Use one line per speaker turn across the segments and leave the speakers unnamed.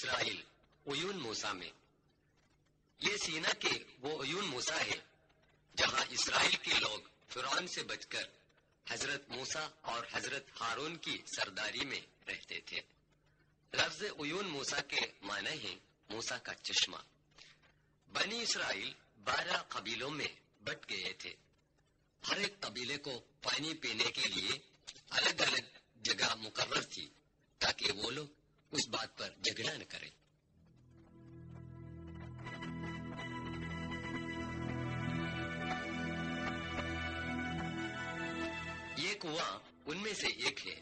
اسرائیل عیون موسیٰ میں. یہ سینا کے وہ عیون موسیٰ ہے جہاں اسرائیل کے لوگ فرعون سے بچ کر حضرت موسیٰ اور حضرت ہارون کی سرداری میں رہتے تھے. لفظ عیون موسیٰ کے معنی ہیں موسیٰ کا چشمہ. بنی اسرائیل 12 قبیلوں میں بٹ گئے تھے. ہر ایک قبیلے کو پانی پینے کے لیے الگ الگ جگہ مقرر تھی تاکہ وہ لوگ اس بات پر جھگڑا نہ کریں. یہ کنواں ان میں سے ایک ہے.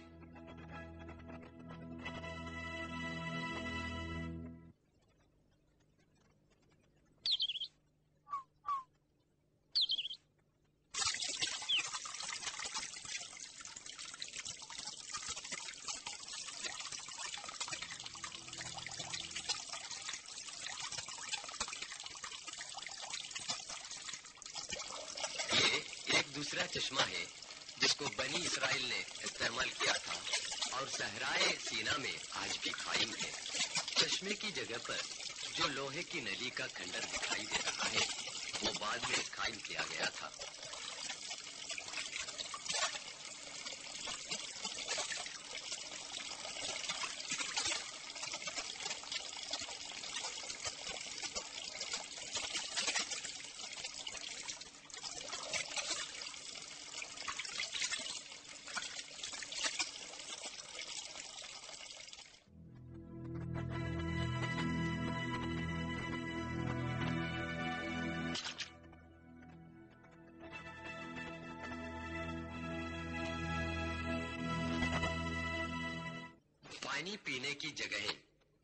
دوسرا چشمہ ہے جس کو بنی اسرائیل نے استعمال کیا تھا اور صحرائے سینا میں آج بھی قائم ہے. چشمے کی جگہ پر جو لوہے کی نلی کا کھنڈر دکھائی دے رہا ہے وہ بعد میں قائم کیا گیا تھا. پانی پینے کی جگہیں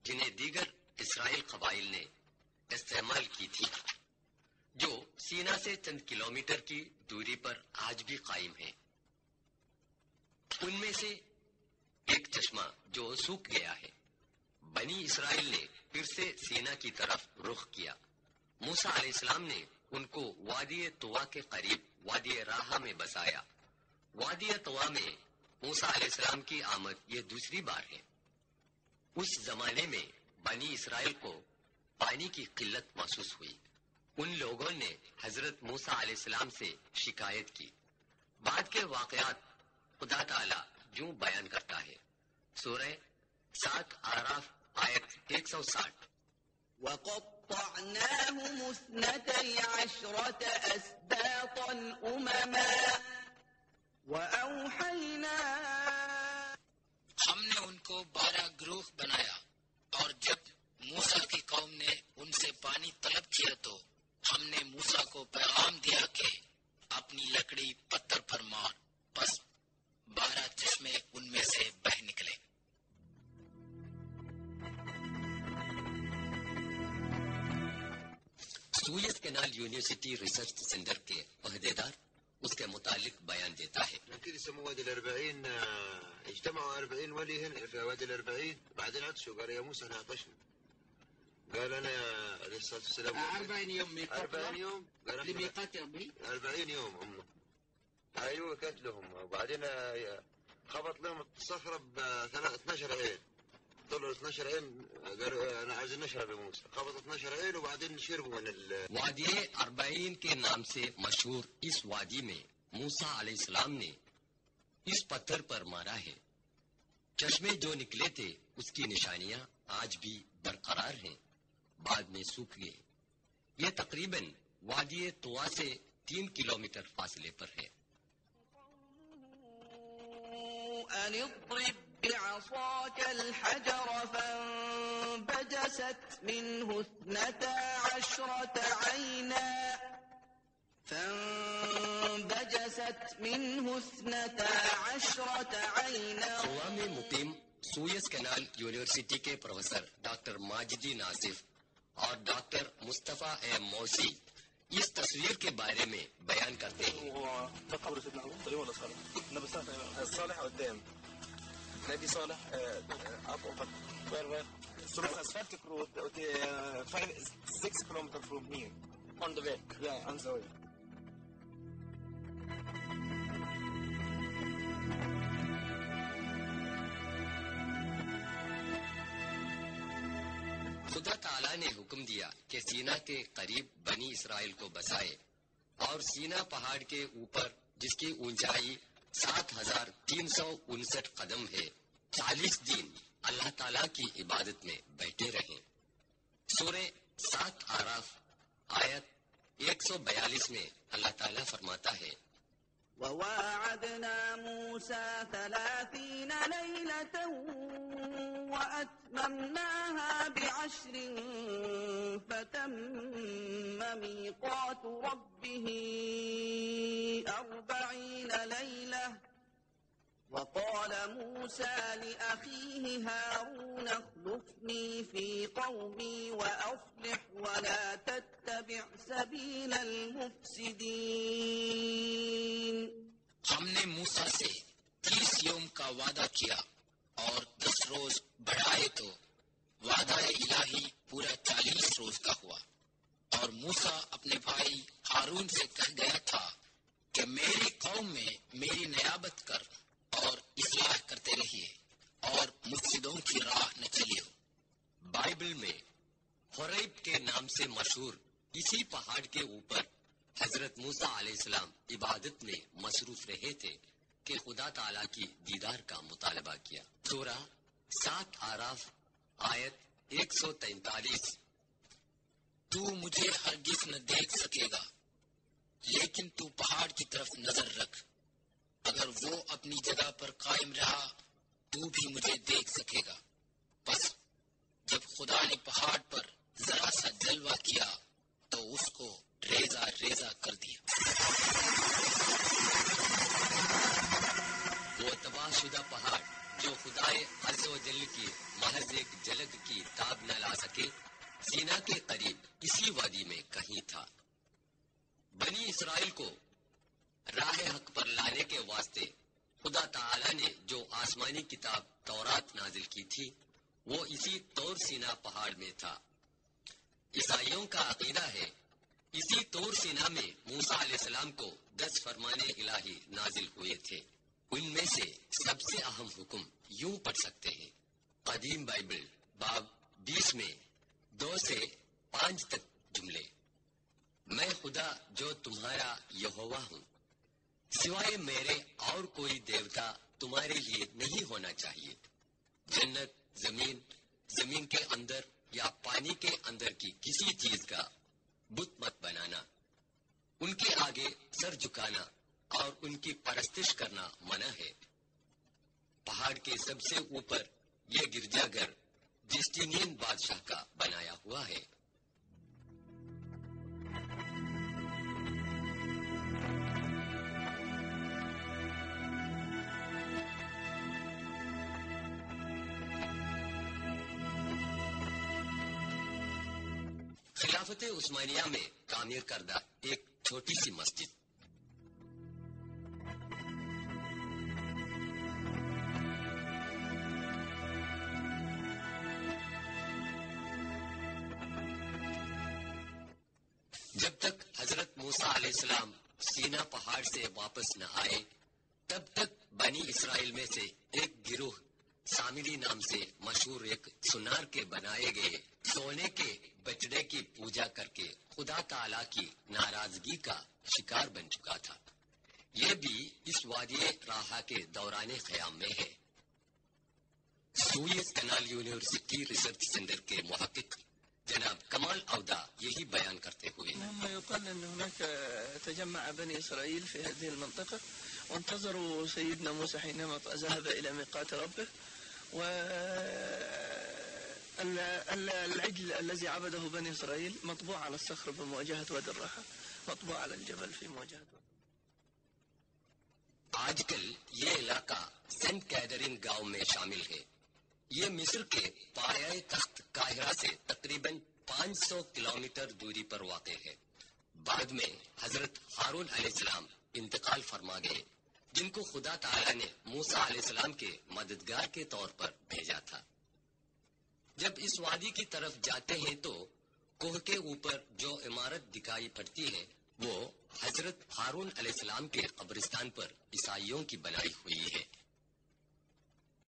جنہیں دیگر اسرائیل قبائل نے استعمال کی تھی جو سینا سے چند کلومیٹر کی دوری پر آج بھی قائم ہیں. ان میں سے ایک چشمہ جو سوکھ گیا ہے. بنی اسرائیل نے پھر سے سینا کی طرف رخ کیا. موسیٰ علیہ السلام نے ان کو وادی طوا کے قریب وادی راہا میں بسایا. وادی طوا میں موسیٰ علیہ السلام کی آمد یہ دوسری بار ہے. اس زمانے میں بنی اسرائیل کو پانی کی قلت محسوس ہوئی. ان لوگوں نے حضرت موسیٰ علیہ السلام سے شکایت کی. بعد کے واقعات خدا تعالی یوں بیان کرتا ہے. سورہ 7 اعراف آیت 160.
وَقَطَّعْنَاهُمُ اثْنَتَيْ عَشْرَةَ أَسْبَاطًا أُمَمًا وَأَوْحَيْنَا
ہم نے ان کو 12 گروہ بنایا اور جب موسیٰ کی قوم نے ان سے پانی طلب کیا تو ہم نے موسیٰ کو پیغام دیا کہ اپنی لکڑی پتھر پر مار. بس 12 چشمے ان میں سے بہہ نکلے.
Swiss canal university research centre کے عہدیدار اس کے متعلق بیان دیتا ہے.
كده يسموه وادي الأربعين. اجتمعوا 40 ولي هنا في وادي الأربعين. بعدين عطشوا قال يا موسى أنا عطشنا. قال أنا عليه الصلاة والسلام
40 يوم ميقات
40 يوم قال
لميقات ربي
40 يوم هم. أيوة كانت لهم. وبعدين خبط لهم الصخرة ب 12 عين. طلعوا 12 عين قالوا أنا عايزين نشرب يا موسى. خبط 12 عين وبعدين شربوا من
وادی 40 کے نام سے مشہور اس وادی میں موسیٰ علیہ السلام نے اس پتھر پر مارا ہے. چشمے جو نکلے تھے اس کی نشانیاں آج بھی برقرار ہیں. بعد میں سوکھ گئے. یہ تقریباً وادی طوا سے 3 کلومیٹر فاصلے پر ہے.
أن اضرب بعصاك الحجر فانبجست منه 12 عينا
طوا میں مقیم سوئس کینال یونیورسٹی کے پروفیسر ڈاکٹر ماجدی ناصف اور ڈاکٹر مصطفیٰ اے موسی اس تصویر کے بارے میں بیان کرتے ہیں.
ده قبر سيدنا ابراهيم ولا صالح؟ النبي صالح قدام. نبي صالح up where through asphaltic road 6 kilometers from here on the way. Yeah, on the way.
خدا تعالیٰ نے حکم دیا کہ سینا کے قریب بنی اسرائیل کو بسائے، اور سینا پہاڑ کے اوپر جس کی اونچائی 7359 قدم ہے 40 دن اللہ تعالیٰ کی عبادت میں بیٹھے رہیں۔ سورہ 7 آراف آیت 142 میں اللہ تعالیٰ فرماتا ہے،
وواعدنا موسى 30 ليلة وأتممناها ب10 فتم ميقات ربه 40 ليلة وقال موسى لأخيه هارون اخلفني في قومي وأصلح ولا تتبع سبيل المفسدين۔
ہم نے موسیٰ سے 30 یوم کا وعدہ کیا اور 10 روز بڑھائے تو وعدہ الہی پورا 40 روز کا ہوا۔ اور موسیٰ اپنے بھائی ہارون سے کہہ گیا تھا کہ میری قوم میں میری نیابت کر اور اصلاح کرتے رہیے اور مفسدوں کی راہ نہ چلیو۔
بائبل میں حریب کے نام سے مشہور اسی پہاڑ کے اوپر حضرت موسیٰ علیہ السلام عبادت میں مصروف رہے تھے کہ خدا تعالیٰ کی دیدار کا مطالبہ کیا۔ سورہ 7 آراف آیت 143،
تو مجھے ہرگز نہ دیکھ سکے گا، لیکن تو پہاڑ کی طرف نظر رکھ، اگر وہ اپنی جگہ پر قائم رہا تو بھی مجھے دیکھ سکے گا۔ بس جب خدا نے پہاڑ پر ذرا سا جلوہ کیا تو اس کو ریزہ ریزہ کر دیا۔
وہ تباہ شدہ پہاڑ جو خدائے عز و جل کی محض ایک جھلک کی تاب نہ لا سکے، سینا کے قریب اسی وادی میں کہیں تھا۔ بنی اسرائیل کو راہ حق پر لانے کے واسطے خدا تعالیٰ نے جو آسمانی کتاب تورات نازل کی تھی وہ اسی طور سینا پہاڑ میں تھا۔ عیسائیوں کا عقیدہ ہے اسی طور سینا میں موسیٰ علیہ السلام کو 10 فرمان الہی نازل ہوئے تھے۔ ان میں سے سب سے اہم حکم یوں پڑھ سکتے ہیں، قدیم بائبل باب 20 میں 2 سے 5 تک جملے، میں خدا جو تمہارا یہوہ ہوں، سوائے میرے اور کوئی دیوتا تمہارے لیے نہیں ہونا چاہیے۔ جنت، زمین کے اندر یا پانی کے اندر کی کسی چیز کا بت مت بنانا، ان کے آگے سر جھکانا اور ان کی پرستش کرنا منع ہے۔ پہاڑ کے سب سے اوپر یہ گرجا گھر جسٹینین بادشاہ کا بنایا ہوا ہے۔ خلافت عثمانیہ میں تعمیر کردہ ایک چھوٹی سی مسجد۔ جب تک حضرت موسیٰ علیہ السلام سینا پہاڑ سے واپس نہ آئے تب تک بنی اسرائیل میں سے ایک گروہ سامری نام سے مشہور ایک سنار کے بنائے گئے سونے کے بچڑے کی پوجا کر کے خدا تعالیٰ کی ناراضگی کا شکار بن چکا تھا۔ یہ بھی اس وادی راہا کے دوران قیام میں ہے۔ سوئس کنال یونیورسٹی ریسرچ سینٹر کے محقق جناب کمال اودا یہی بیان کرتے ہوئے،
مما يقال أن هناك تجمع بني إسرائيل في هذه المنطقة وانتظروا سيدنا موسى حينما ذهب إلى ميقات ربه، والعجل الذي عبده بني إسرائيل مطبوع على الصخر بمواجهة وادي الراحة، مطبوع على الجبل في مواجهة وادي۔
آج کل یہ علاقہ سینٹ کیدرین گاؤں میں شامل ہے۔ یہ مصر کے پایہ تخت قاہرہ سے تقریباً 500 کلومیٹر دوری پر واقع ہے۔ بعد میں حضرت ہارون علیہ السلام انتقال فرما گئے، جن کو خدا تعالیٰ نے موسیٰ علیہ السلام کے مددگار کے طور پر بھیجا تھا۔ جب اس وادی کی طرف جاتے ہیں تو کوہ کے اوپر جو عمارت دکھائی پڑتی ہے وہ حضرت ہارون علیہ السلام کے قبرستان پر عیسائیوں کی بنائی ہوئی ہے۔